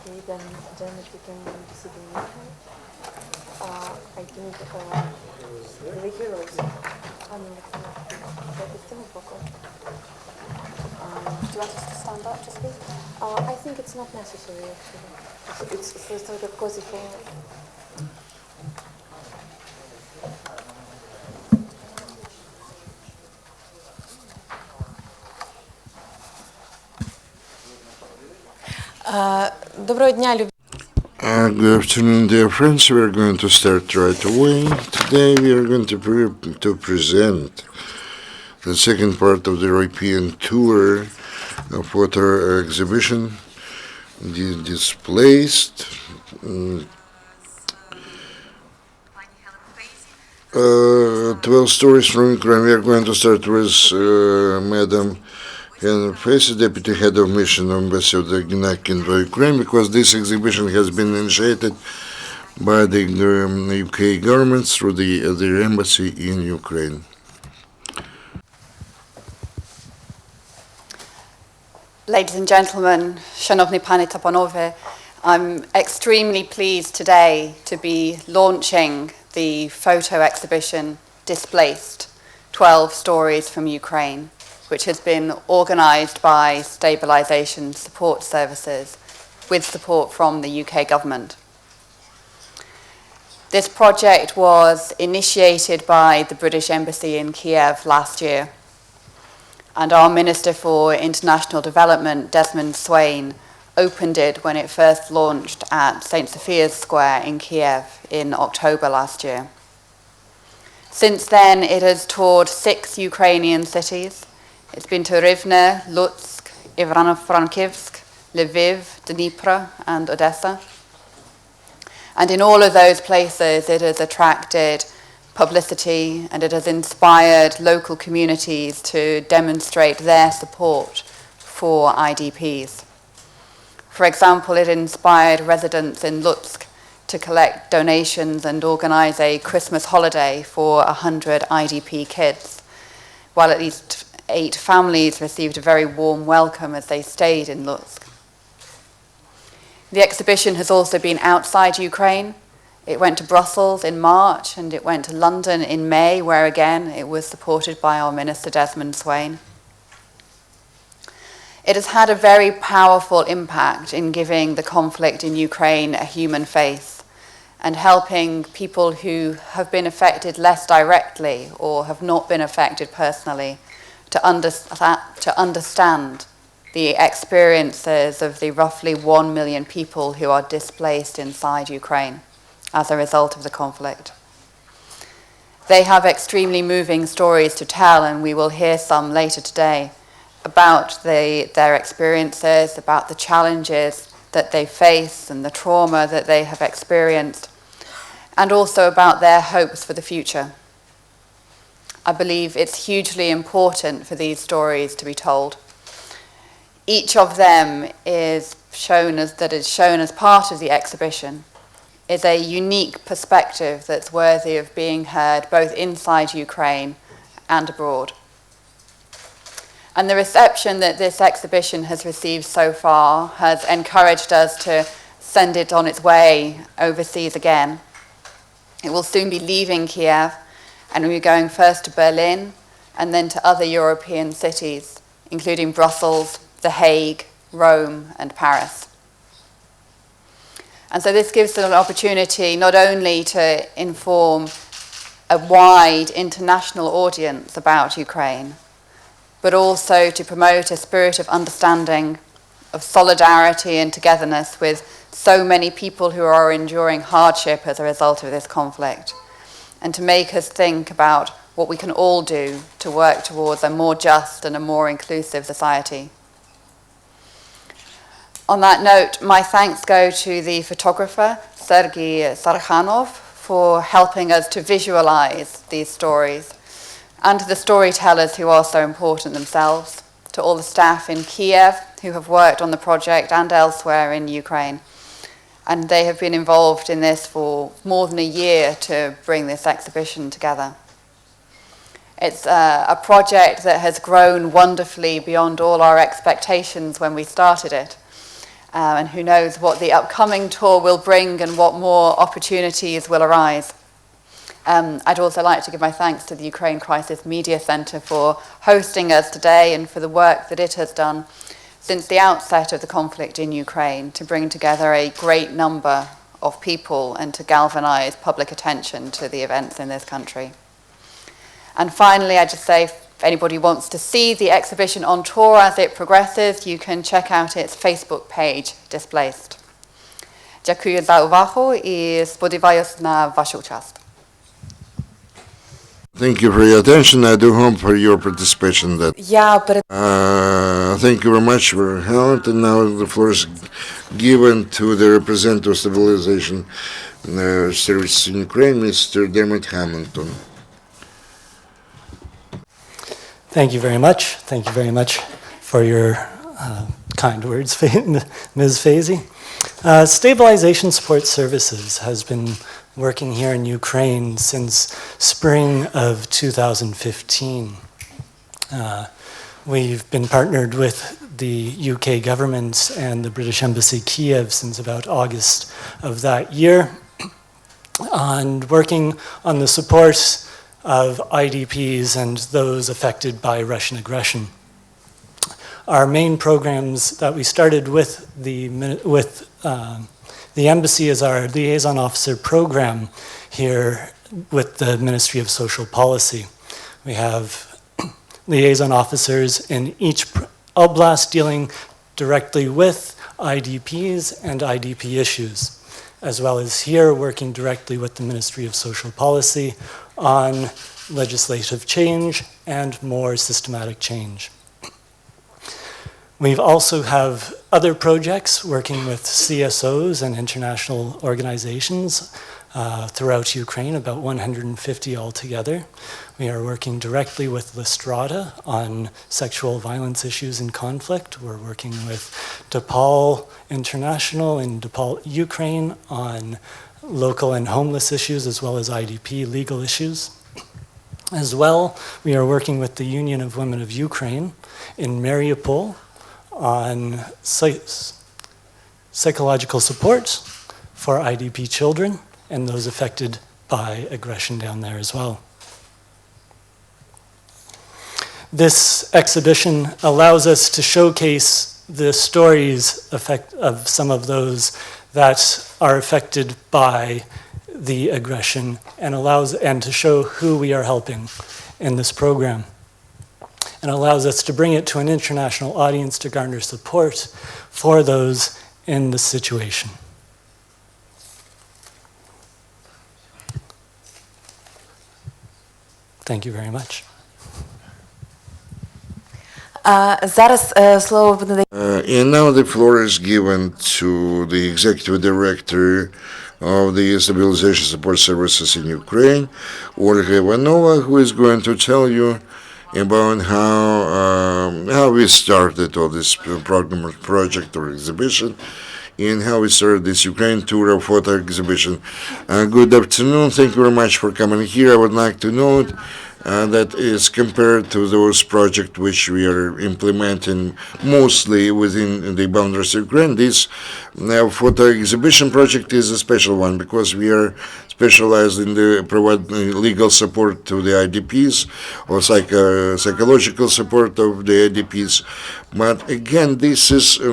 Okay, then Dermot, we can see the meeting. I think the heroes. Do you want us to stand up to speak? I think it's not necessary actually. It's sort of cozy for. Доброго дня, любі. Good afternoon, dear friends. We are going to start right away. Today we are going to present the second part of the European tour of water exhibition, Displaced. 12 stories from Ukraine. We are going to start with Madam Helen, Fazey, Deputy Head of Mission of Embassy of the United Ukraine, because this exhibition has been initiated by the UK government through their embassy in Ukraine. Ladies and gentlemen, Szanowni Panie ta Panowie, I'm extremely pleased today to be launching the photo exhibition Displaced, 12 Stories from Ukraine, which has been organised by Stabilization Support Services with support from the UK government. This project was initiated by the British Embassy in Kiev last year, and our Minister for International Development, Desmond Swain, opened it when it first launched at St. Sophia's Square in Kiev in October last year. Since then, it has toured 6 Ukrainian cities. It's been to Rivne, Lutsk, Ivano-Frankivsk, Lviv, Dnipro, and Odessa. And in all of those places, it has attracted publicity and it has inspired local communities to demonstrate their support for IDPs. For example, it inspired residents in Lutsk to collect donations and organize a Christmas holiday for 100 IDP kids, while at least 8 families received a very warm welcome as they stayed in Lutsk. The exhibition has also been outside Ukraine. It went to Brussels in March and it went to London in May, where again it was supported by our Minister Desmond Swain. It has had a very powerful impact in giving the conflict in Ukraine a human face and helping people who have been affected less directly or have not been affected personally to understand the experiences of the roughly 1 million people who are displaced inside Ukraine as a result of the conflict. They have extremely moving stories to tell, and we will hear some later today about their experiences, about the challenges that they face and the trauma that they have experienced, and also about their hopes for the future. I believe it's hugely important for these stories to be told. Each of them is shown as part of the exhibition is a unique perspective that's worthy of being heard both inside Ukraine and abroad. And the reception that this exhibition has received so far has encouraged us to send it on its way overseas again. It will soon be leaving Kiev, and we're going first to Berlin and then to other European cities, including Brussels, The Hague, Rome, and Paris. And so this gives us an opportunity not only to inform a wide international audience about Ukraine, but also to promote a spirit of understanding, of solidarity and togetherness with so many people who are enduring hardship as a result of this conflict, and to make us think about what we can all do to work towards a more just and a more inclusive society. On that note, my thanks go to the photographer, Sergei Sarkhanov, for helping us to visualize these stories, and to the storytellers who are so important themselves, to all the staff in Kiev who have worked on the project and elsewhere in Ukraine. And they have been involved in this for more than a year to bring this exhibition together. It's a project that has grown wonderfully beyond all our expectations when we started it. and who knows what the upcoming tour will bring and what more opportunities will arise. I'd also like to give my thanks to the Ukraine Crisis Media Centre for hosting us today and for the work that it has done since the outset of the conflict in Ukraine to bring together a great number of people and to galvanise public attention to the events in this country. And finally, I just say, if anybody wants to see the exhibition on tour as it progresses, you can check out its Facebook page, Displaced. Dziękuję za uwagę I spodziewam się na waszą uczest. Thank you for your attention. I do hope for your participation in that. Thank you very much for Helen. And now the floor is given to the representative of Stabilization Services in Ukraine, Mr. Dermot Hamilton. Thank you very much. Thank you very much for your kind words, Ms. Fazey. Stabilization Support Services has been working here in Ukraine since spring of 2015. We've been partnered with the UK government and the British Embassy Kiev since about August of that year, and working on the support of IDPs and those affected by Russian aggression. Our main programs that we started with the embassy is our liaison officer program here with the Ministry of Social Policy. We have liaison officers in each oblast dealing directly with IDPs and IDP issues, as well as here working directly with the Ministry of Social Policy on legislative change and more systematic change. We also have other projects working with CSOs and international organizations throughout Ukraine, about 150 altogether. We are working directly with Lestrada on sexual violence issues in conflict. We're working with DePaul International in DePaul, Ukraine on local and homeless issues as well as IDP legal issues. As well, we are working with the Union of Women of Ukraine in Mariupol on psychological support for IDP children and those affected by aggression down there as well. This exhibition allows us to showcase the stories of some of those that are affected by the aggression and to show who we are helping in this program. And allows us to bring it to an international audience to garner support for those in the situation. Thank you very much. And now the floor is given to the Executive Director of the Stabilization Support Services in Ukraine, Olga Ivanova, who is going to tell you about how we started all this program, project or exhibition, and how we started this Ukraine tour of photo exhibition. Good afternoon. Thank you very much for coming here. I would like to note that is compared to those projects which we are implementing mostly within the boundaries of Ukraine. This photo exhibition project is a special one because we are specialized in the providing legal support to the IDPs or psychological support of the IDPs. But again, this is a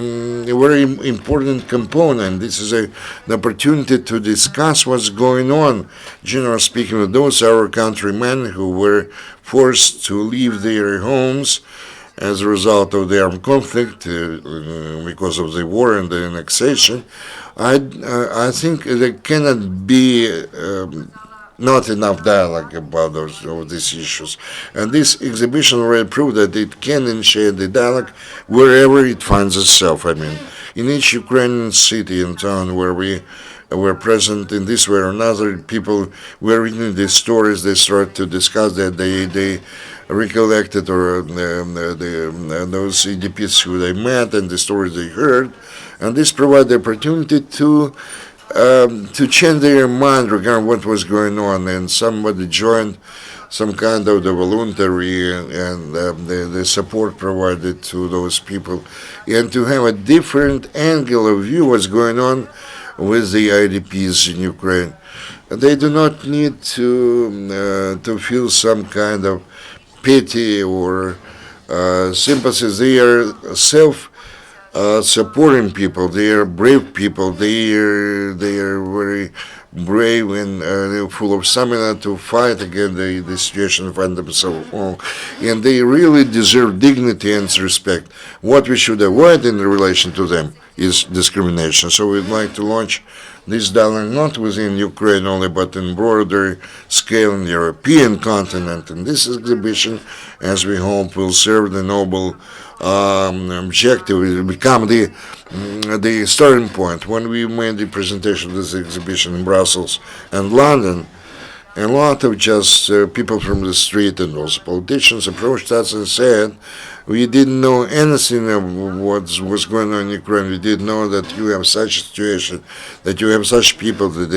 very important component. This is an opportunity to discuss what's going on. Generally speaking, with those our countrymen who were forced to leave their homes as a result of the armed conflict because of the war and the annexation. I think there cannot be not enough dialogue about these issues. And this exhibition already proved that it can initiate the dialogue wherever it finds itself. I mean, in each Ukrainian city and town where we were present in this way or another, people were reading these stories, they start to discuss that they recollected or those EDPs who they met and the stories they heard. And this provided the opportunity to change their mind regarding what was going on. And somebody joined some kind of the voluntary and the support provided to those people, and to have a different angle of view what's going on with the IDPs in Ukraine. They do not need to feel some kind of pity or sympathy. They are supporting people. They are brave people. They are very brave and they're full of stamina to fight against the situation they find themselves in. And they really deserve dignity and respect. What we should avoid in relation to them is discrimination. So we'd like to launch this dialogue not within Ukraine only, but in broader scale in the European continent. And this exhibition, as we hope, will serve the noble objective. It will become the starting point. When we made the presentation of this exhibition in Brussels and London, a lot of just people from the street and also politicians approached us and said, we didn't know anything of what was going on in Ukraine. We didn't know that you have such a situation, that you have such people that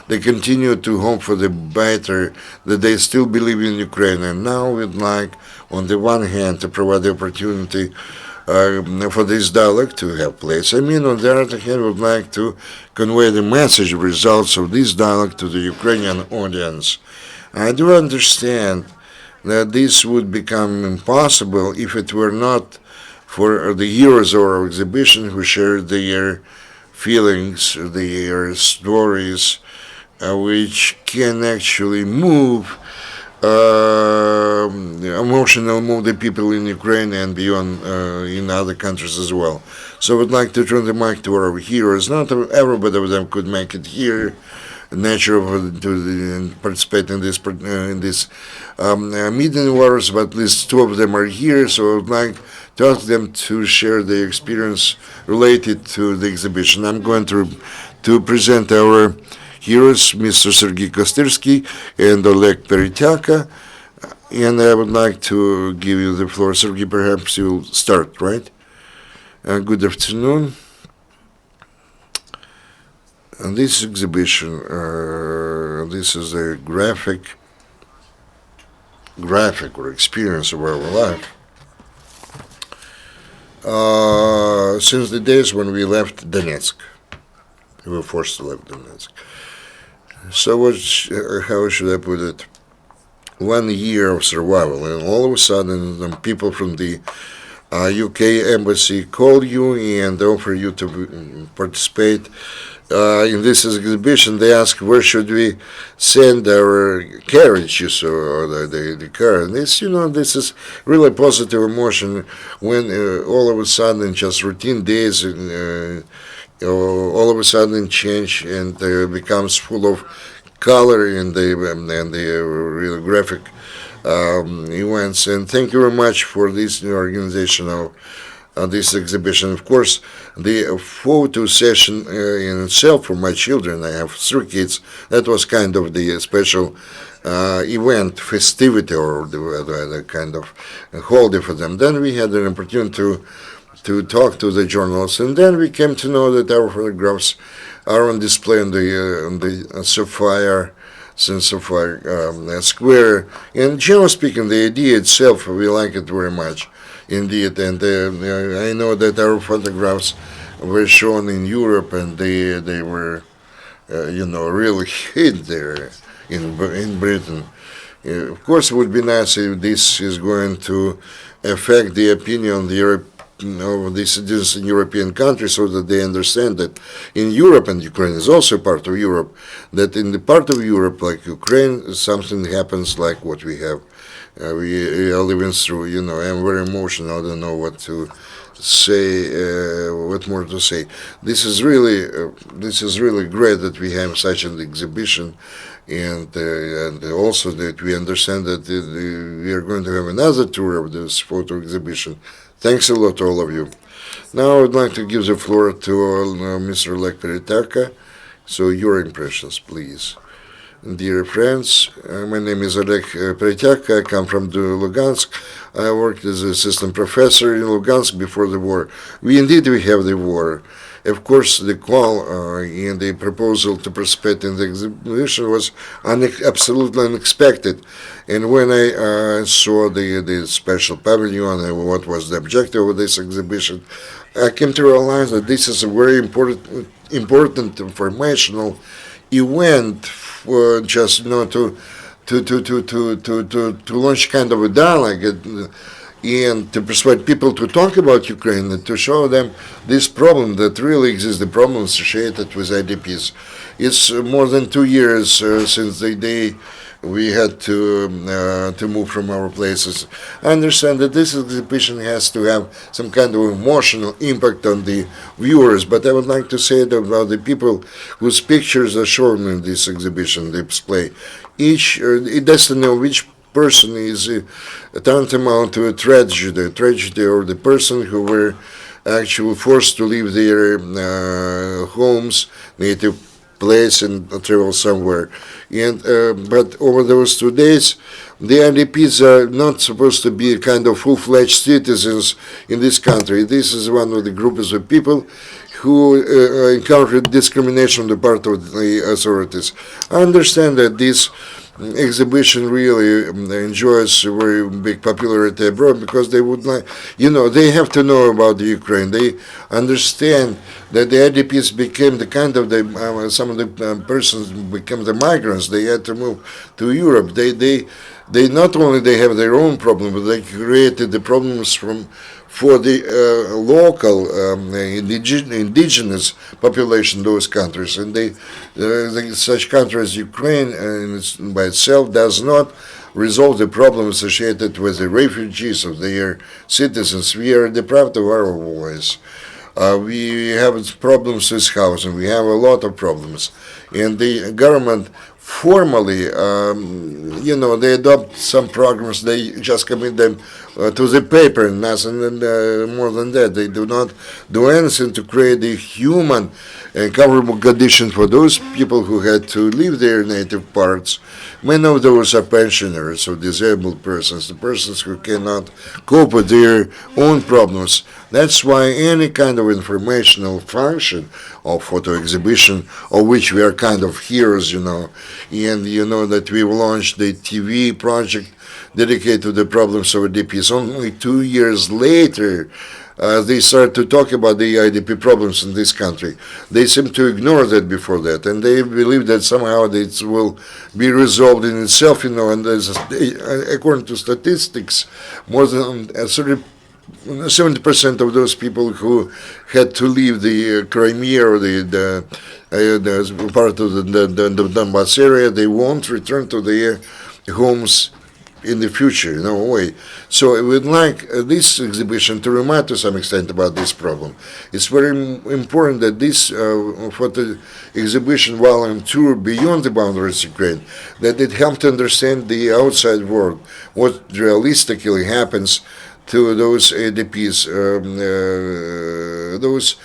they continue to hope for the better, that they still believe in Ukraine. And now we'd like, on the one hand, to provide the opportunity for this dialogue to have place. I mean, on the other hand, we'd like to convey the message, results of this dialogue to the Ukrainian audience. I do understand that this would become impossible if it were not for the heroes of our exhibition who shared their feelings, their stories, which can actually move move the people in Ukraine and beyond in other countries as well. So I'd like to turn the mic to our heroes. Not everybody of them could make it here, natural to participate in this meeting wars, but at least two of them are here. So I'd like to ask them to share their experience related to the exhibition. I'm going to present our heroes, Mr. Sergei Kostyrsky and Oleg Peretyaka, and I would like to give you the floor. Sergei, perhaps you'll start, right? Good afternoon. And this exhibition, this is a graphic or experience of our life. Since the days when we left Donetsk, we were forced to leave Donetsk. So how should I put it? 1 year of survival, and all of a sudden, people from the UK embassy call you and offer you to participate in this exhibition. They ask where should we send our carriages or the car. And this, this is really positive emotion when all of a sudden just routine days all of a sudden change and becomes full of color and the real graphic events. And thank you very much for this new organization of this exhibition. Of course, the photo session in itself for my children, I have 3 kids, that was kind of the special event, festivity, or the kind of holiday for them. Then we had an opportunity to talk to the journalists, and then we came to know that our photographs are on display on the Sapphire Square. And generally speaking, the idea itself, we like it very much, indeed. And I know that our photographs were shown in Europe, and they were, really hit there in Britain. Of course, it would be nice if this is going to affect the opinion of the citizens in European countries, so that they understand that in Europe, and Ukraine is also part of Europe, that in the part of Europe like Ukraine, something happens like what we have. We are living through, I'm very emotional, I don't know what to say, what more to say. This is really great that we have such an exhibition, and also that we understand that we are going to have another tour of this photo exhibition. Thanks a lot to all of you. Now I would like to give the floor to Mr. Oleg Peretyaka. So your impressions, please. Dear friends, my name is Oleg Peretyaka. I come from Lugansk. I worked as an assistant professor in Lugansk before the war. We have the war. Of course, the call and the proposal to participate in the exhibition was absolutely unexpected. And when I saw the special pavilion and what was the objective of this exhibition, I came to realize that this is a very important informational event for just to launch kind of a dialogue and to persuade people to talk about Ukraine and to show them this problem that really exists, the problem associated with IDPs. It's more than 2 years since the day we had to move from our places. I understand that this exhibition has to have some kind of emotional impact on the viewers, but I would like to say that about the people whose pictures are shown in this exhibition, the display. It doesn't know which person is tantamount to a tragedy, or the person who were actually forced to leave their homes, native place, and travel somewhere. And but over those 2 days, the IDPs are not supposed to be kind of full-fledged citizens in this country. This is one of the groups of people who encountered discrimination on the part of the authorities. I understand that this exhibition really enjoys very big popularity abroad because they would like, they have to know about the Ukraine. They understand that the IDPs became the kind of some of the persons became the migrants. They had to move to Europe. They not only they have their own problem, but they created the problems for the local indigenous population in those countries. And such countries as Ukraine by itself does not resolve the problem associated with the refugees of their citizens. We are deprived of our voice. We have problems with housing. We have a lot of problems. And the government formally, they adopt some programs. They just commit them to the paper, and nothing more than that. They do not do anything to create a human and comfortable condition for those people who had to leave their native parts. Many of those are pensioners or disabled persons, the persons who cannot cope with their own problems. That's why any kind of informational function or photo exhibition, of which we are kind of heroes, and that we've launched the TV project dedicated to the problems of IDPs. Only 2 years later, they start to talk about the IDP problems in this country. They seem to ignore that before that, and they believe that somehow it will be resolved in itself, and according to statistics, more than 70% of those people who had to leave the Crimea or the part of the Donbass area, they won't return to their homes in the future, no way. So I would like this exhibition to remind to some extent about this problem. It's very important that this photo exhibition, while on tour beyond the boundaries of Ukraine, that it helped to understand the outside world, what realistically happens to those ADPs, those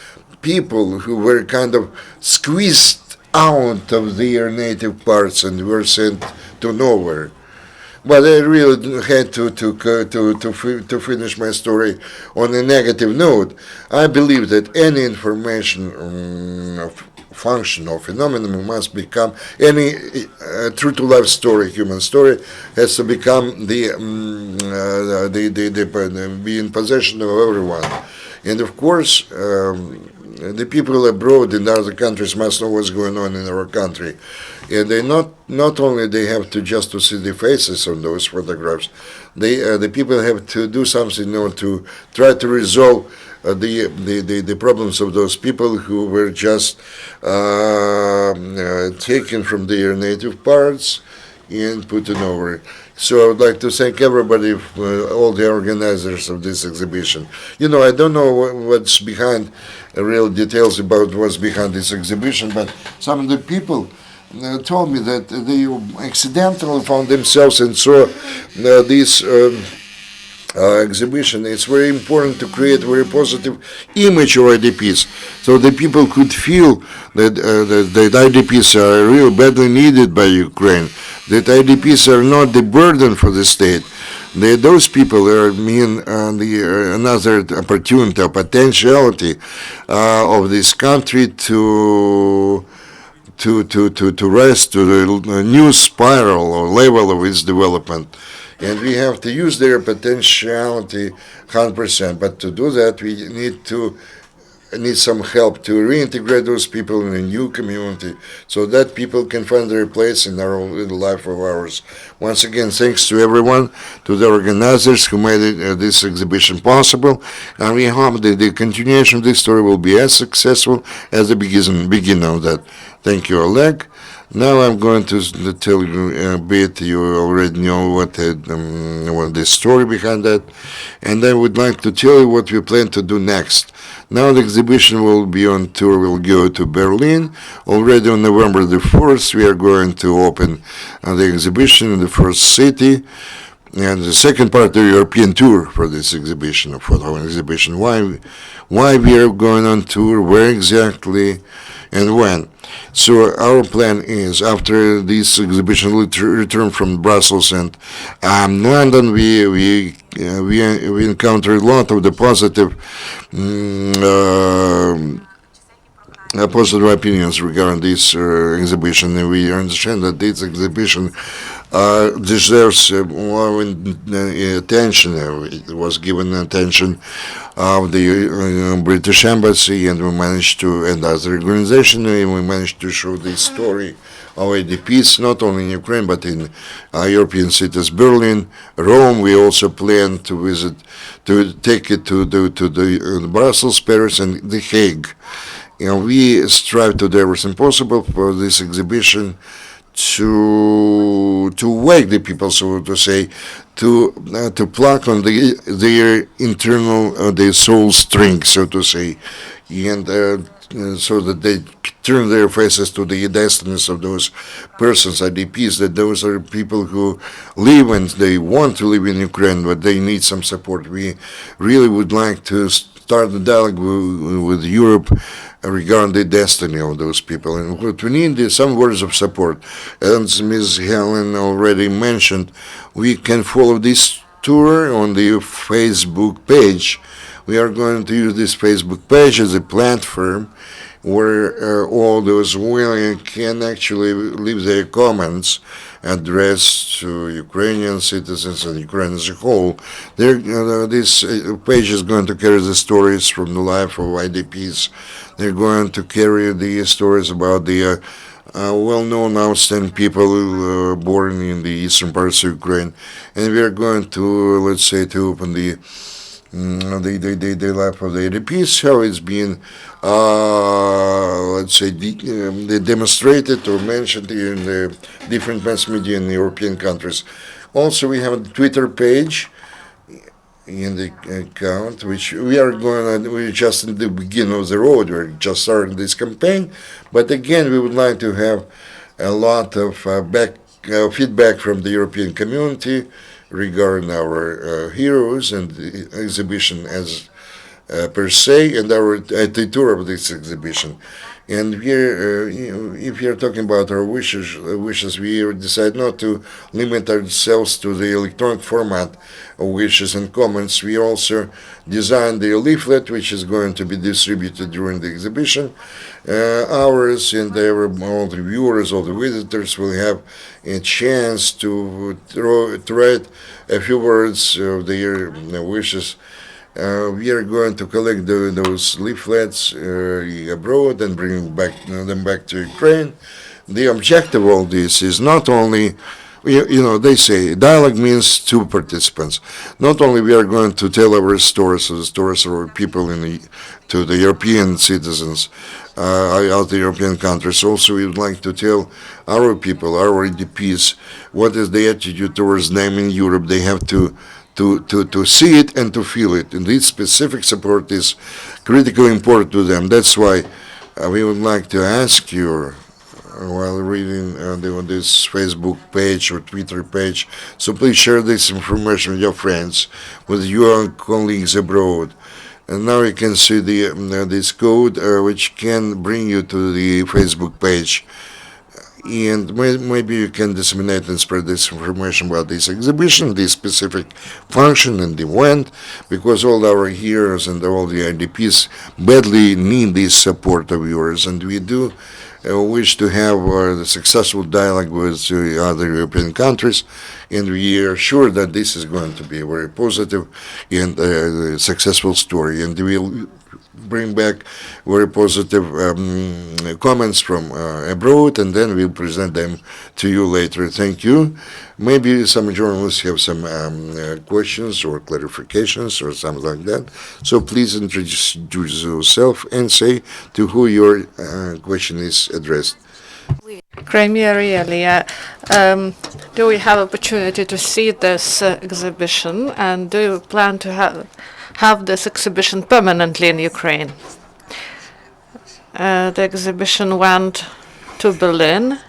people who were kind of squeezed out of their native parts and were sent to nowhere. But I really had to finish my story on a negative note. I believe that any information function or phenomenon must become, any true-to-life story, human story, has to become be in possession of everyone. And of course, the people abroad in other countries must know what's going on in our country. And they not only they have to just to see the faces on those photographs, the people have to do something, to try to resolve the problems of those people who were just taken from their native parts and put in over. So I would like to thank everybody, all the organizers of this exhibition. I don't know what's behind real details about what's behind this exhibition, but some of the people told me that they accidentally found themselves and saw this exhibition. It's very important to create a very positive image of IDPs, so the people could feel that IDPs are really badly needed by Ukraine, that IDPs are not the burden for the state, those people mean another opportunity or potentiality of this country to rise to the new spiral or level of its development. And we have to use their potentiality 100%. But to do that, we need some help to reintegrate those people in a new community so that people can find their place in our little life of ours. Once again, thanks to everyone, to the organizers who made this exhibition possible, and we hope that the continuation of this story will be as successful as the beginning of that. Thank you, Oleg. Now I'm going to tell you a bit. You already know what the story behind that, and I would like to tell you what we plan to do next. Now the exhibition will be on tour. We'll go to Berlin. Already on November the 4th, we are going to open the exhibition in the first city. And the second part of the European tour for this exhibition, a photo exhibition. Why we are going on tour, where exactly, and when. So our plan is, after this exhibition return from Brussels and London, we encounter a lot of the positive positive opinions regarding this exhibition, and we understand that this exhibition deserves more attention. It was given attention of the British Embassy, and we managed to, and as an organization, we managed to show the story of IDPs, not only in Ukraine, but in European cities, Berlin, Rome. We also plan to visit, to take it to the Brussels, Paris, and The Hague. We strive to do everything possible for this exhibition to wake the people, so to say, to pluck on their internal, their soul strings, so to say, and so that they turn their faces to the destinies of those persons, IDPs, that those are people who live and they want to live in Ukraine, but they need some support. We really would like to start the dialogue with Europe regarding the destiny of those people. And what we need is some words of support. As Ms. Helen already mentioned, we can follow this tour on the Facebook page. We are going to use this Facebook page as a platform where all those willing can actually leave their comments addressed to Ukrainian citizens and Ukraine as a whole. This page is going to carry the stories from the life of IDPs. They're going to carry the stories about the well-known outstanding people born in the eastern parts of Ukraine, and we are going to, let's say, to open the life of the IDPs, how it's been, let's say, demonstrated or mentioned in the different mass media in European countries. Also, we have a Twitter page in the account, which we're just in the beginning of the road. We're just starting this campaign, but again, we would like to have a lot of feedback from the European community regarding our heroes and the exhibition as per se, and the tour of this exhibition. And here, if you're talking about our wishes, we decide not to limit ourselves to the electronic format of wishes and comments. We also designed the leaflet, which is going to be distributed during the exhibition. Ours and all the viewers, all the visitors will have a chance to write a few words of their wishes. We are going to collect those leaflets abroad and bring them back to Ukraine. The objective of all this is not only, they say dialogue means two participants. Not only we are going to tell our stories, the stories of our people to the European citizens out the European countries. Also, we would like to tell our people, our IDPs, what is the attitude towards them in Europe. They have to see it and to feel it. And this specific support is critically important to them. That's why we would like to ask you, while reading this Facebook page or Twitter page, so please share this information with your friends, with your colleagues abroad. And now you can see this code which can bring you to the Facebook page. And maybe you can disseminate and spread this information about this exhibition, this specific function and event, because all our heroes and all the IDPs badly need this support of yours, and we do wish to have a successful dialogue with other European countries, and we are sure that this is going to be a very positive and successful story, and we'll bring back very positive comments from abroad, and then we'll present them to you later. Thank you. Maybe some journalists have some questions or clarifications or something like that. So please introduce yourself and say to who your question is addressed. Crimea really. Do we have opportunity to see this exhibition, and do you plan to have this exhibition permanently in Ukraine? The exhibition went to Berlin,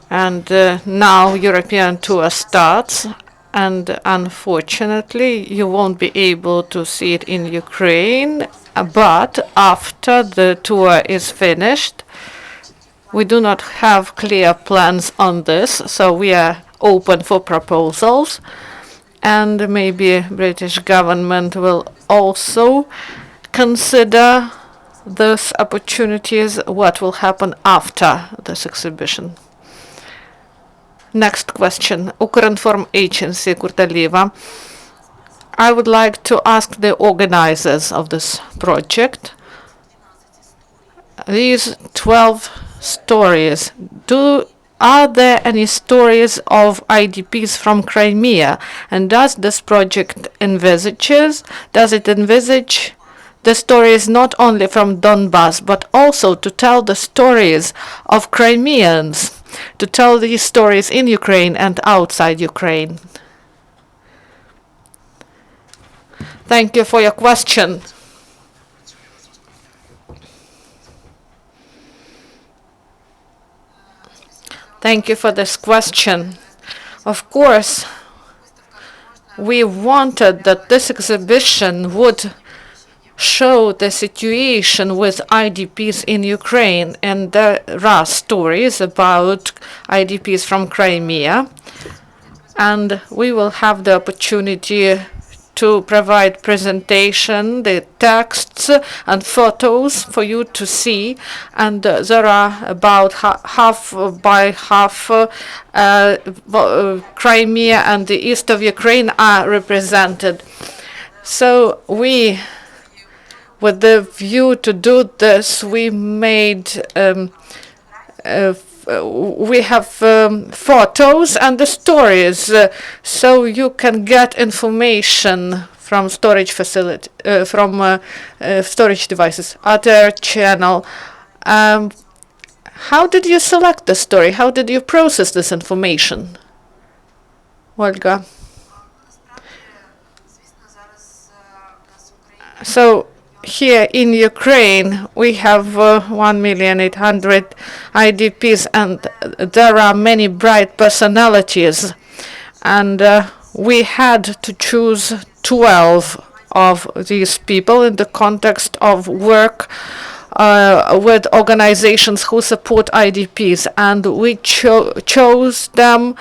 and now European tour starts, and unfortunately you won't be able to see it in Ukraine, but after the tour is finished, we do not have clear plans on this, so we are open for proposals, and maybe British government will also consider those opportunities, what will happen after this exhibition. Next question, Ukrinform Agency, Kurtalieva. I would like to ask the organizers of this project, these 12 stories, are there any stories of IDPs from Crimea? And does this project envisage the stories not only from Donbass, but also to tell the stories of Crimeans, to tell these stories in Ukraine and outside Ukraine? Thank you for your question. Thank you for this question. Of course, we wanted that this exhibition would show the situation with IDPs in Ukraine, and there are stories about IDPs from Crimea, and we will have the opportunity to provide presentation, the texts and photos for you to see, and there are about half by half Crimea and the east of Ukraine are represented. So we, with the view to do this, we made we have photos and the stories, so you can get information from storage facility, from storage devices. Other channel. How did you select the story? How did you process this information? Olga. So here in Ukraine, we have 1,800,000 IDPs, and there are many bright personalities. And we had to choose 12 of these people in the context of work with organizations who support IDPs. And we chose them.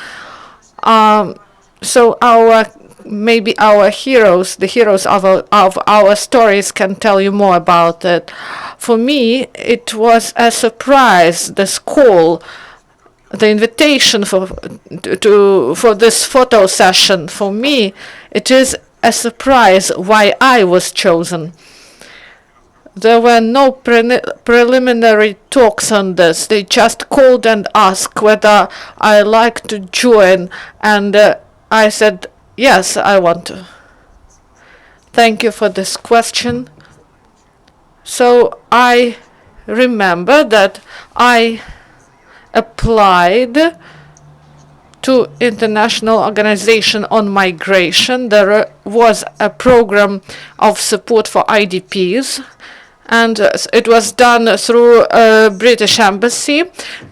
So maybe our heroes, the heroes of our stories, can tell you more about it. For me, it was a surprise, this call, the invitation for this photo session. For me, it is a surprise why I was chosen. There were no preliminary talks on this. They just called and asked whether I like to join, and I said, yes, I want to. Thank you for this question. So I remember that I applied to International Organization on Migration. There was a program of support for IDPs, and it was done through British Embassy.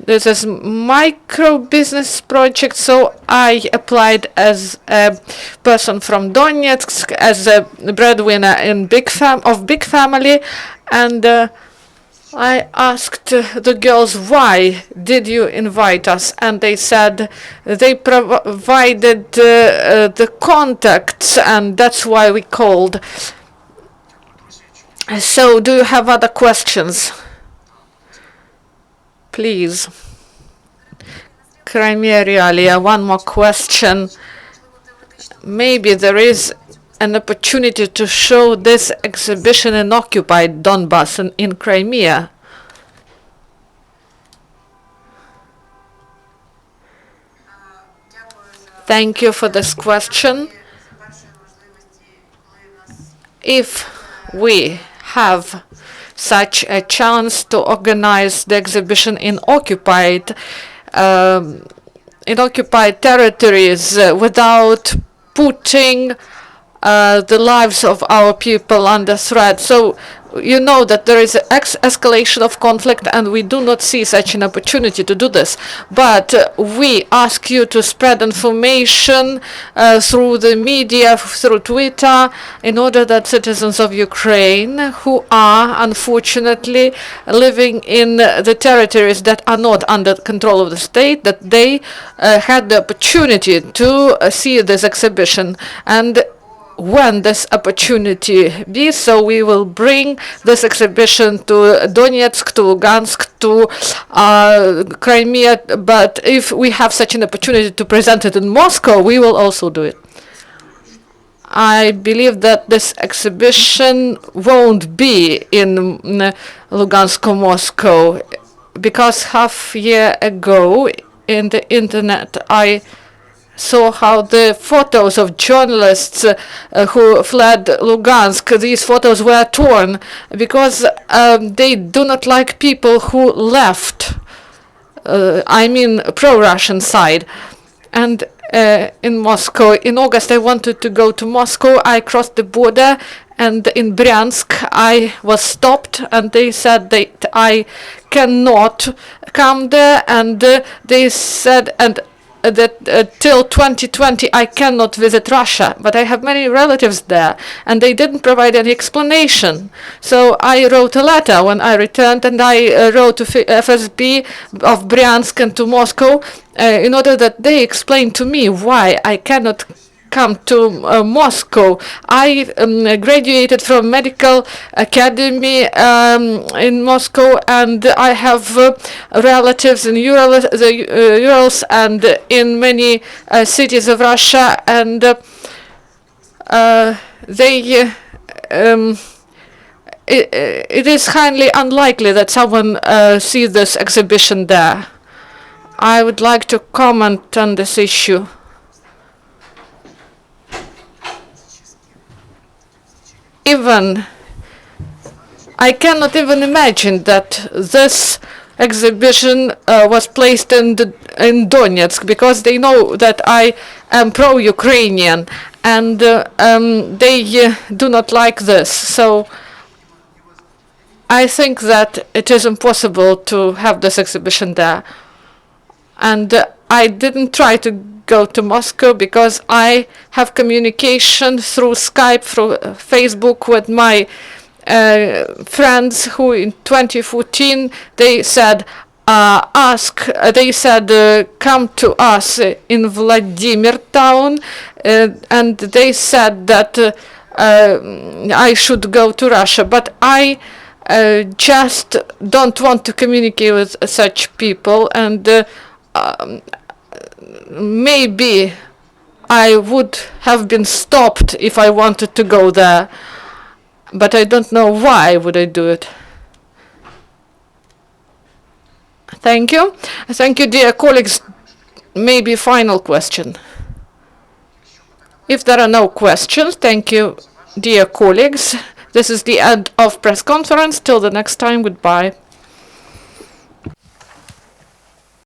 This is micro business project, so I applied as a person from Donetsk, as a breadwinner in big family, and I asked the girls, why did you invite us? And they said they provided the contacts, and that's why we called. So, do you have other questions? Please. Crimea Realia, one more question. Maybe there is an opportunity to show this exhibition in occupied Donbass and in Crimea. Thank you for this question. If we have such a chance to organize the exhibition in occupied territories without putting the lives of our people under threat. So you know that there is escalation of conflict, and we do not see such an opportunity to do this. But we ask you to spread information through the media, through Twitter, in order that citizens of Ukraine who are unfortunately living in the territories that are not under control of the state, that they had the opportunity to see this exhibition. And when this opportunity be, so we will bring this exhibition to Donetsk, to Lugansk, to Crimea. But if we have such an opportunity to present it in Moscow, we will also do it. I believe that this exhibition won't be in Lugansk or Moscow, because half a year ago in the internet I saw how the photos of journalists who fled Lugansk, these photos were torn because they do not like people who left, I mean pro-Russian side. And in Moscow, in August I wanted to go to Moscow. I crossed the border, and in Bryansk I was stopped, and they said that I cannot come there, and they said that till 2020 I cannot visit Russia, but I have many relatives there, and they didn't provide any explanation. So I wrote a letter when I returned, and I wrote to FSB of Bryansk and to Moscow in order that they explain to me why I cannot come to Moscow. I graduated from medical academy in Moscow, and I have relatives in Urals and in many cities of Russia, and it is highly unlikely that someone sees this exhibition there. I would like to comment on this issue. I cannot even imagine that this exhibition was placed in Donetsk, because they know that I am pro-Ukrainian, and they do not like this. So I think that it is impossible to have this exhibition there. And I didn't try to go to Moscow because I have communication through Skype, through Facebook with my friends who in 2014 they said come to us in Vladimir town, and they said that I should go to Russia, but I just don't want to communicate with such people, and maybe I would have been stopped if I wanted to go there, but I don't know why would I do it. Thank you. Thank you, dear colleagues. Maybe final question. If there are no questions, thank you, dear colleagues. This is the end of press conference. Till the next time, goodbye.